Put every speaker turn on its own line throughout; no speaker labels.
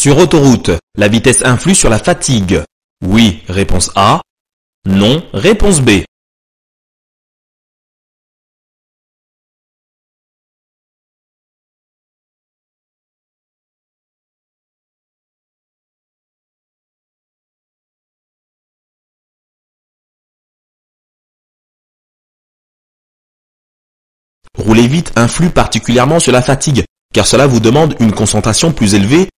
Sur autoroute, la vitesse influe sur la fatigue. Oui, réponse A. Non, réponse B. Rouler vite influe particulièrement sur la fatigue, car cela vous demande une concentration plus élevée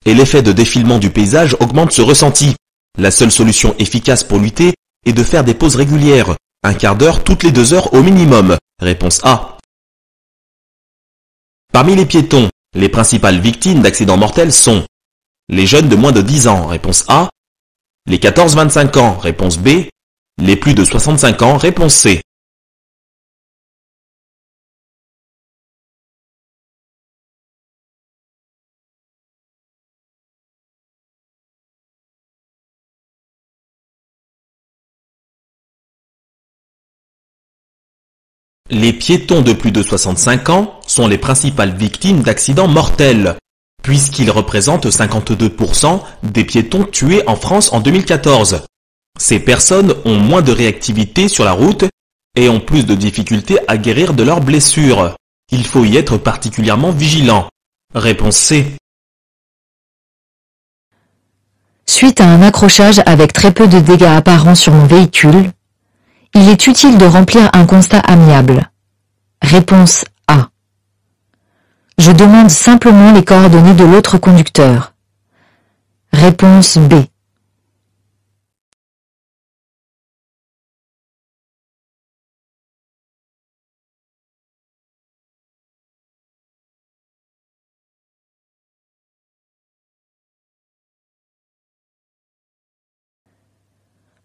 et l'effet de défilement du paysage augmente ce ressenti. La seule solution efficace pour lutter est de faire des pauses régulières, un quart d'heure toutes les 2 heures au minimum. Réponse A. Parmi les piétons, les principales victimes d'accidents mortels sont les jeunes de moins de 10 ans. Réponse A. Les 14-25 ans. Réponse B. Les plus de 65 ans. Réponse C. Les piétons de plus de 65 ans sont les principales victimes d'accidents mortels, puisqu'ils représentent 52% des piétons tués en France en 2014. Ces personnes ont moins de réactivité sur la route et ont plus de difficultés à guérir de leurs blessures. Il faut y être particulièrement vigilant. Réponse C.
Suite à un accrochage avec très peu de dégâts apparents sur mon véhicule, il est utile de remplir un constat amiable. Réponse A. Je demande simplement les coordonnées de l'autre conducteur. Réponse B.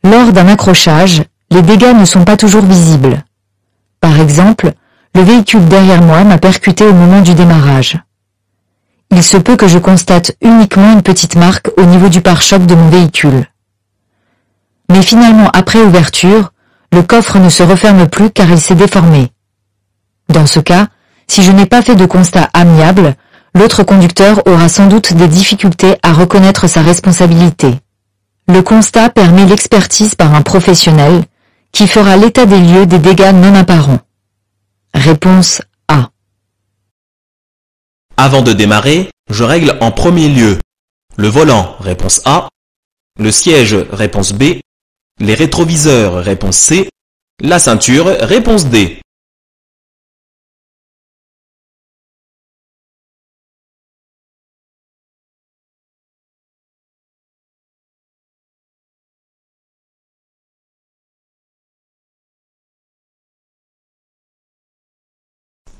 Lors d'un accrochage, les dégâts ne sont pas toujours visibles. Par exemple, le véhicule derrière moi m'a percuté au moment du démarrage. Il se peut que je constate uniquement une petite marque au niveau du pare-choc de mon véhicule. Mais finalement, après ouverture, le coffre ne se referme plus car il s'est déformé. Dans ce cas, si je n'ai pas fait de constat amiable, l'autre conducteur aura sans doute des difficultés à reconnaître sa responsabilité. Le constat permet l'expertise par un professionnel qui fera l'état des lieux des dégâts non apparents. Réponse A.
Avant de démarrer, je règle en premier lieu le volant. Réponse A. Le siège. Réponse B. Les rétroviseurs. Réponse C. La ceinture. Réponse D.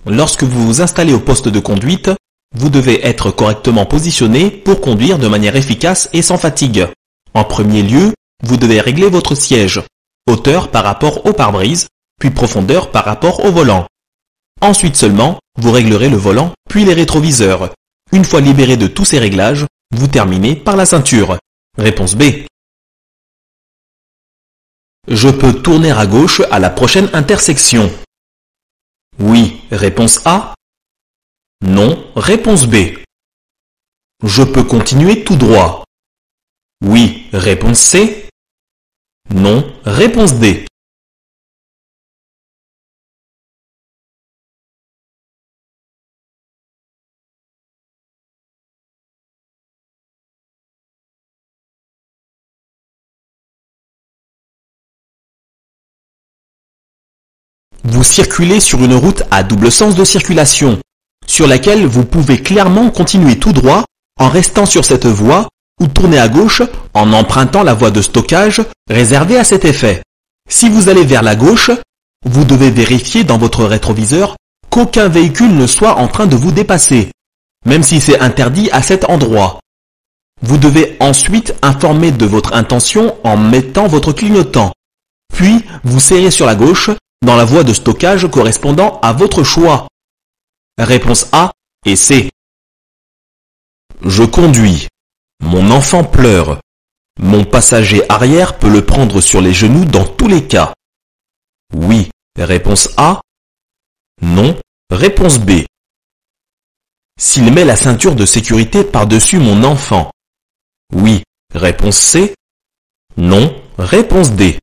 Lorsque vous vous installez au poste de conduite, vous devez être correctement positionné pour conduire de manière efficace et sans fatigue. En premier lieu, vous devez régler votre siège, hauteur par rapport au pare-brise, puis profondeur par rapport au volant. Ensuite seulement, vous réglerez le volant, puis les rétroviseurs. Une fois libéré de tous ces réglages, vous terminez par la ceinture. Réponse B. Je peux tourner à gauche à la prochaine intersection. Oui, réponse A. Non, réponse B. Je peux continuer tout droit. Oui, réponse C. Non, réponse D. Vous circulez sur une route à double sens de circulation, sur laquelle vous pouvez clairement continuer tout droit en restant sur cette voie ou tourner à gauche en empruntant la voie de stockage réservée à cet effet. Si vous allez vers la gauche, vous devez vérifier dans votre rétroviseur qu'aucun véhicule ne soit en train de vous dépasser, même si c'est interdit à cet endroit. Vous devez ensuite informer de votre intention en mettant votre clignotant, puis vous serrez sur la gauche dans la voie de stockage correspondant à votre choix. Réponse A et C. Je conduis. Mon enfant pleure. Mon passager arrière peut le prendre sur les genoux dans tous les cas. Oui. Réponse A. Non. Réponse B. s'il met la ceinture de sécurité par-dessus mon enfant? Oui, réponse C. Non, réponse D.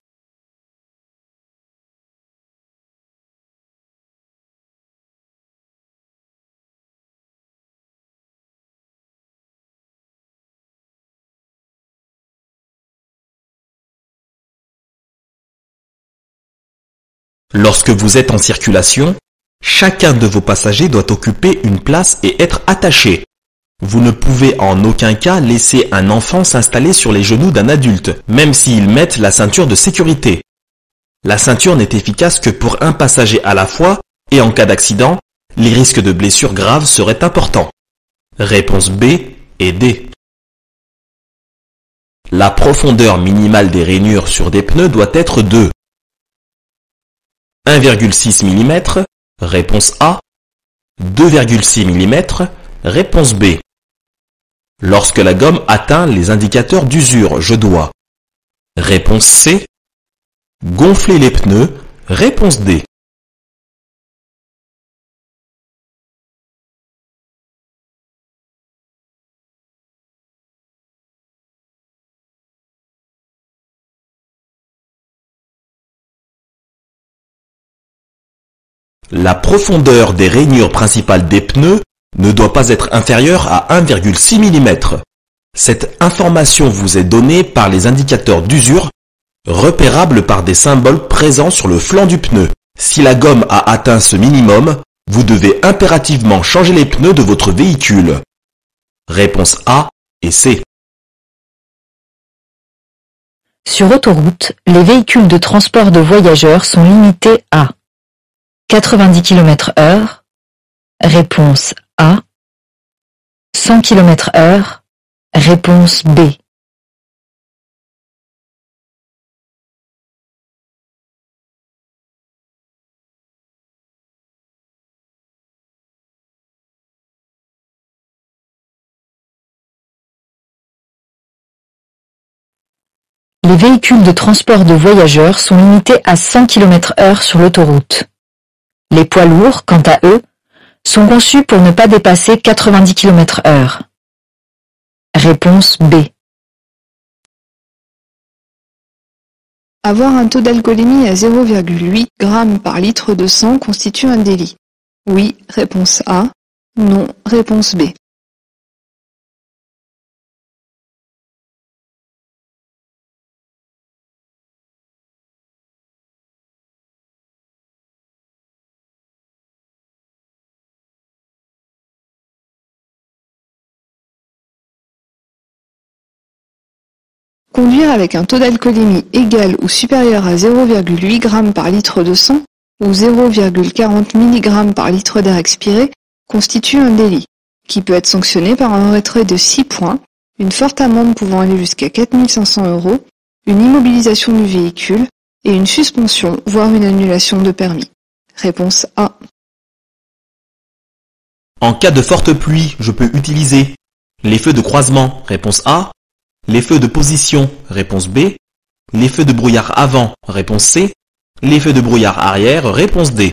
Lorsque vous êtes en circulation, chacun de vos passagers doit occuper une place et être attaché. Vous ne pouvez en aucun cas laisser un enfant s'installer sur les genoux d'un adulte, même s'ils mettent la ceinture de sécurité. La ceinture n'est efficace que pour un passager à la fois et en cas d'accident, les risques de blessures graves seraient importants. Réponse B et D. La profondeur minimale des rainures sur des pneus doit être de 1,6 mm, réponse A, 2,6 mm, réponse B. Lorsque la gomme atteint les indicateurs d'usure, je dois. Réponse C, gonfler les pneus, réponse D. La profondeur des rainures principales des pneus ne doit pas être inférieure à 1,6 mm. Cette information vous est donnée par les indicateurs d'usure, repérables par des symboles présents sur le flanc du pneu. Si la gomme a atteint ce minimum, vous devez impérativement changer les pneus de votre véhicule. Réponse A et C.
Sur autoroute, les véhicules de transport de voyageurs sont limités à 90 km/h, réponse A, 100 km/h, réponse B. Les véhicules de transport de voyageurs sont limités à 100 km/h sur l'autoroute. Les poids lourds, quant à eux, sont conçus pour ne pas dépasser 90 km/h. Réponse B.
Avoir un taux d'alcoolémie à 0,8 g par litre de sang constitue un délit. Oui, réponse A. Non, réponse B. Conduire avec un taux d'alcoolémie égal ou supérieur à 0,8 g par litre de sang ou 0,40 mg par litre d'air expiré constitue un délit, qui peut être sanctionné par un retrait de 6 points, une forte amende pouvant aller jusqu'à 4 500 €, une immobilisation du véhicule et une suspension, voire une annulation de permis. Réponse A.
En cas de forte pluie, je peux utiliser les feux de croisement, réponse A, les feux de position, réponse B, les feux de brouillard avant, réponse C, les feux de brouillard arrière, réponse D.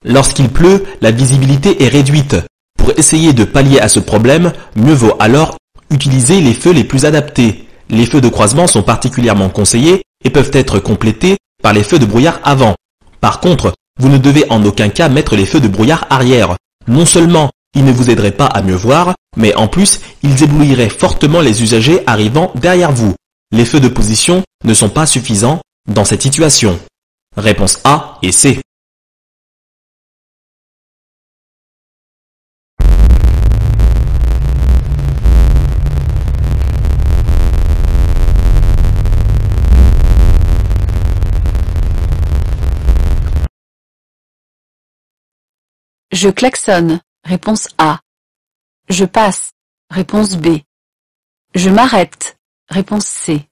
Lorsqu'il pleut, la visibilité est réduite. Pour essayer de pallier à ce problème, mieux vaut alors utiliser les feux les plus adaptés. Les feux de croisement sont particulièrement conseillés et peuvent être complétés par les feux de brouillard avant. Par contre, vous ne devez en aucun cas mettre les feux de brouillard arrière. Non seulement ils ne vous aideraient pas à mieux voir, mais en plus, ils éblouiraient fortement les usagers arrivant derrière vous. Les feux de position ne sont pas suffisants dans cette situation. Réponse A et C.
Je klaxonne. Réponse A. Je passe. Réponse B. Je m'arrête. Réponse C.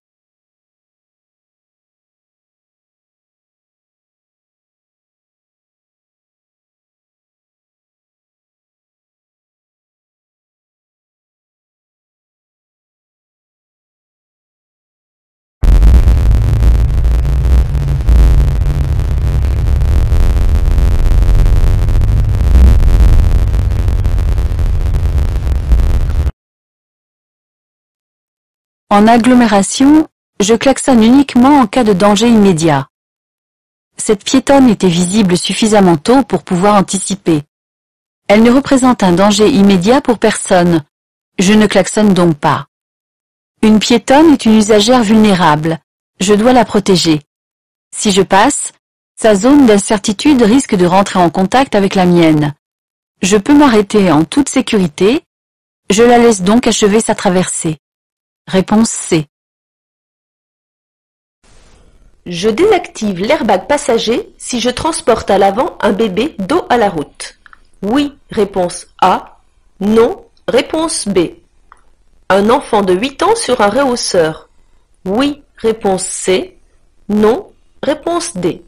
En agglomération, je klaxonne uniquement en cas de danger immédiat. Cette piétonne était visible suffisamment tôt pour pouvoir anticiper. Elle ne représente un danger immédiat pour personne. Je ne klaxonne donc pas. Une piétonne est une usagère vulnérable. Je dois la protéger. Si je passe, sa zone d'incertitude risque de rentrer en contact avec la mienne. Je peux m'arrêter en toute sécurité. Je la laisse donc achever sa traversée. Réponse C.
Je désactive l'airbag passager si je transporte à l'avant un bébé dos à la route. Oui, réponse A. Non, réponse B. Un enfant de 8 ans sur un rehausseur. Oui, réponse C. Non, réponse D.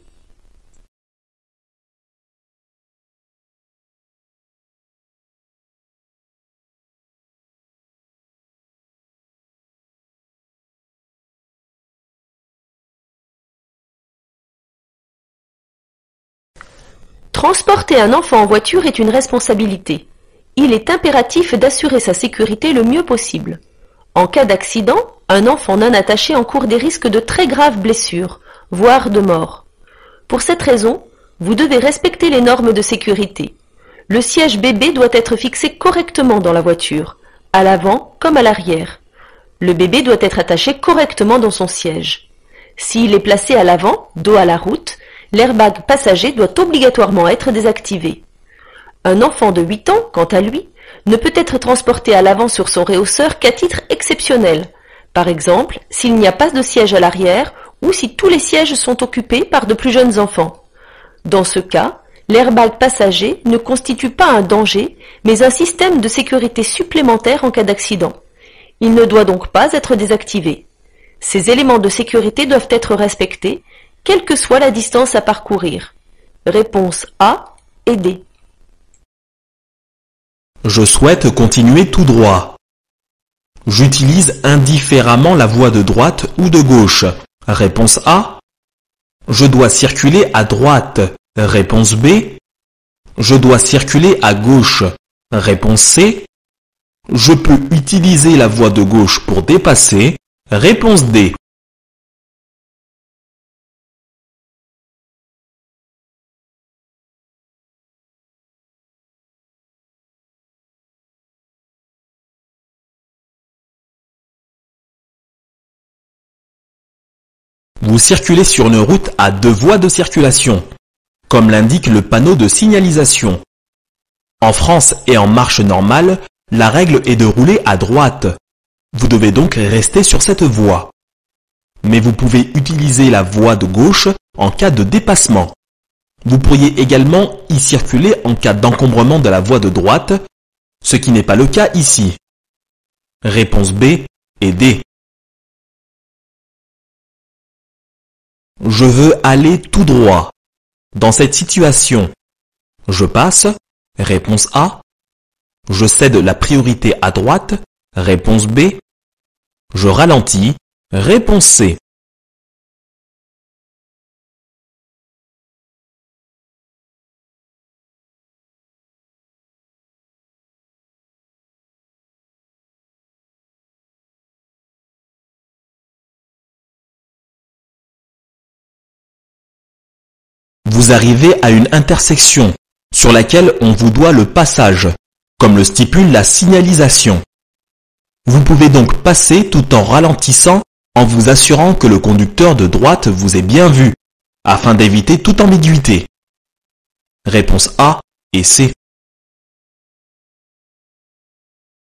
Transporter un enfant en voiture est une responsabilité. Il est impératif d'assurer sa sécurité le mieux possible. En cas d'accident, un enfant non attaché encourt des risques de très graves blessures, voire de mort. Pour cette raison, vous devez respecter les normes de sécurité. Le siège bébé doit être fixé correctement dans la voiture, à l'avant comme à l'arrière. Le bébé doit être attaché correctement dans son siège. S'il est placé à l'avant, dos à la route, l'airbag passager doit obligatoirement être désactivé. Un enfant de 8 ans, quant à lui, ne peut être transporté à l'avant sur son rehausseur qu'à titre exceptionnel. Par exemple, s'il n'y a pas de siège à l'arrière ou si tous les sièges sont occupés par de plus jeunes enfants. Dans ce cas, l'airbag passager ne constitue pas un danger, mais un système de sécurité supplémentaire en cas d'accident. Il ne doit donc pas être désactivé. Ces éléments de sécurité doivent être respectés, quelle que soit la distance à parcourir. Réponse A et D.
Je souhaite continuer tout droit. J'utilise indifféremment la voie de droite ou de gauche. Réponse A. Je dois circuler à droite. Réponse B. Je dois circuler à gauche. Réponse C. Je peux utiliser la voie de gauche pour dépasser. Réponse D. Vous circulez sur une route à 2 voies de circulation, comme l'indique le panneau de signalisation. En France et en marche normale, la règle est de rouler à droite. Vous devez donc rester sur cette voie. Mais vous pouvez utiliser la voie de gauche en cas de dépassement. Vous pourriez également y circuler en cas d'encombrement de la voie de droite, ce qui n'est pas le cas ici. Réponse B et D. Je veux aller tout droit. Dans cette situation, je passe. Réponse A. Je cède la priorité à droite. Réponse B. Je ralentis. Réponse C. Vous arrivez à une intersection sur laquelle on vous doit le passage, comme le stipule la signalisation. Vous pouvez donc passer tout en ralentissant en vous assurant que le conducteur de droite vous ait bien vu, afin d'éviter toute ambiguïté. Réponse A et C.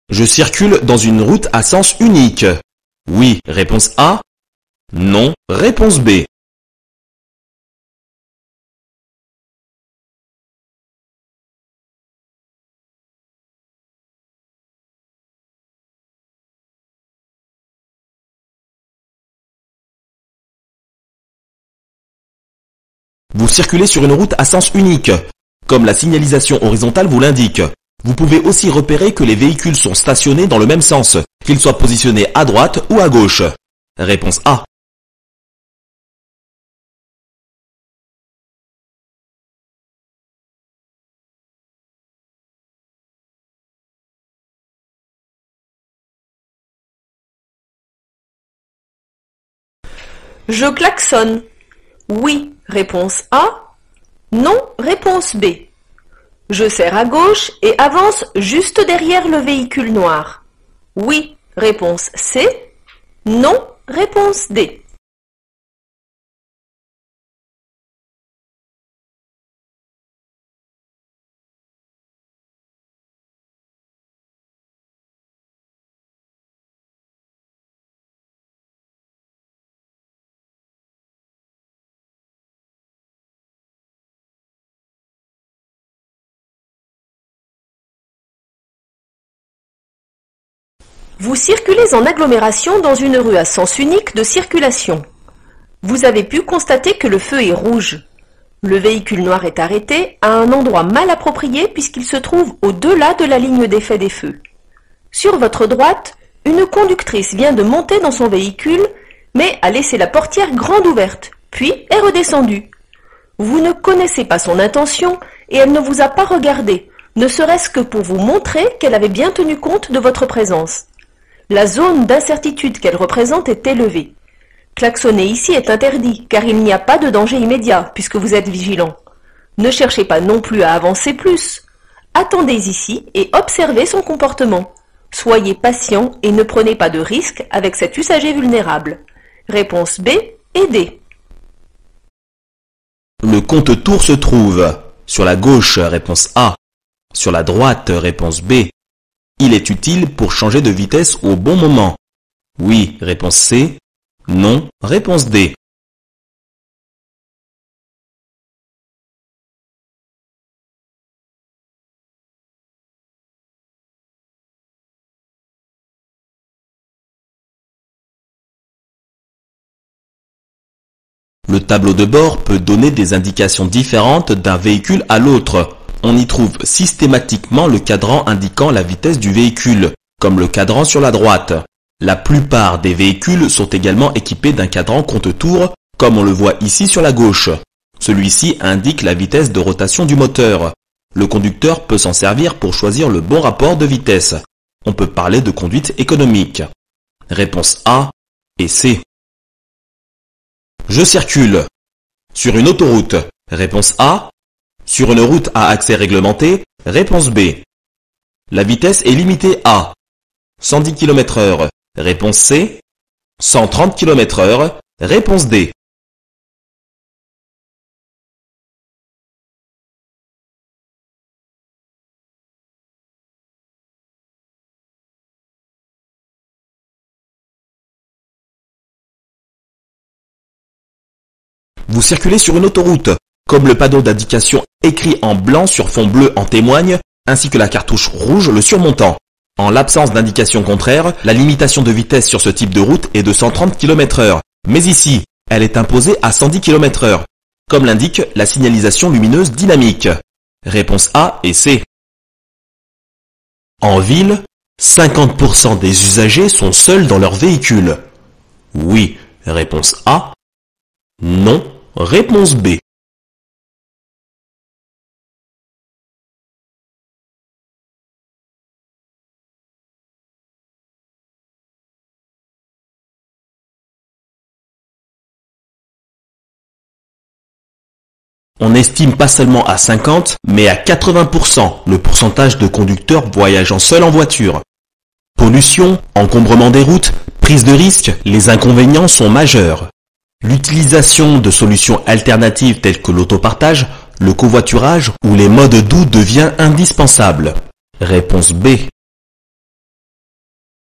Je circule dans une route à sens unique. Oui, réponse A. Non, réponse B. Vous circulez sur une route à sens unique, comme la signalisation horizontale vous l'indique. Vous pouvez aussi repérer que les véhicules sont stationnés dans le même sens, qu'ils soient positionnés à droite ou à gauche. Réponse A.
Je klaxonne. Oui, réponse A. Non, réponse B. Je serre à gauche et avance juste derrière le véhicule noir. Oui, réponse C. Non, réponse D. Vous circulez en agglomération dans une rue à sens unique de circulation. Vous avez pu constater que le feu est rouge. Le véhicule noir est arrêté à un endroit mal approprié puisqu'il se trouve au-delà de la ligne d'effet des feux. Sur votre droite, une conductrice vient de monter dans son véhicule, mais a laissé la portière grande ouverte, puis est redescendue. Vous ne connaissez pas son intention et elle ne vous a pas regardé, ne serait-ce que pour vous montrer qu'elle avait bien tenu compte de votre présence. La zone d'incertitude qu'elle représente est élevée. Klaxonner ici est interdit, car il n'y a pas de danger immédiat, puisque vous êtes vigilant. Ne cherchez pas non plus à avancer plus. Attendez ici et observez son comportement. Soyez patient et ne prenez pas de risques avec cet usager vulnérable. Réponse B et D.
Le compte-tours se trouve sur la gauche, réponse A. Sur la droite, réponse B. Il est utile pour changer de vitesse au bon moment. Oui, réponse C. Non, réponse D. Le tableau de bord peut donner des indications différentes d'un véhicule à l'autre. On y trouve systématiquement le cadran indiquant la vitesse du véhicule, comme le cadran sur la droite. La plupart des véhicules sont également équipés d'un cadran compte-tours, comme on le voit ici sur la gauche. Celui-ci indique la vitesse de rotation du moteur. Le conducteur peut s'en servir pour choisir le bon rapport de vitesse. On peut parler de conduite économique. Réponse A et C. Je circule sur une autoroute. Réponse A. Sur une route à accès réglementé. Réponse B. La vitesse est limitée à 110 km/h. Réponse C. 130 km/h. Réponse D. Vous circulez sur une autoroute, comme le panneau d'indication écrit en blanc sur fond bleu en témoigne, ainsi que la cartouche rouge le surmontant. En l'absence d'indication contraire, la limitation de vitesse sur ce type de route est de 130 km/h. Mais ici, elle est imposée à 110 km/h, comme l'indique la signalisation lumineuse dynamique. Réponse A et C. En ville, 50% des usagers sont seuls dans leur véhicule. Oui, réponse A. Non, réponse B. On estime pas seulement à 50, mais à 80% le pourcentage de conducteurs voyageant seuls en voiture. Pollution, encombrement des routes, prise de risque, les inconvénients sont majeurs. L'utilisation de solutions alternatives telles que l'autopartage, le covoiturage ou les modes doux devient indispensable. Réponse B.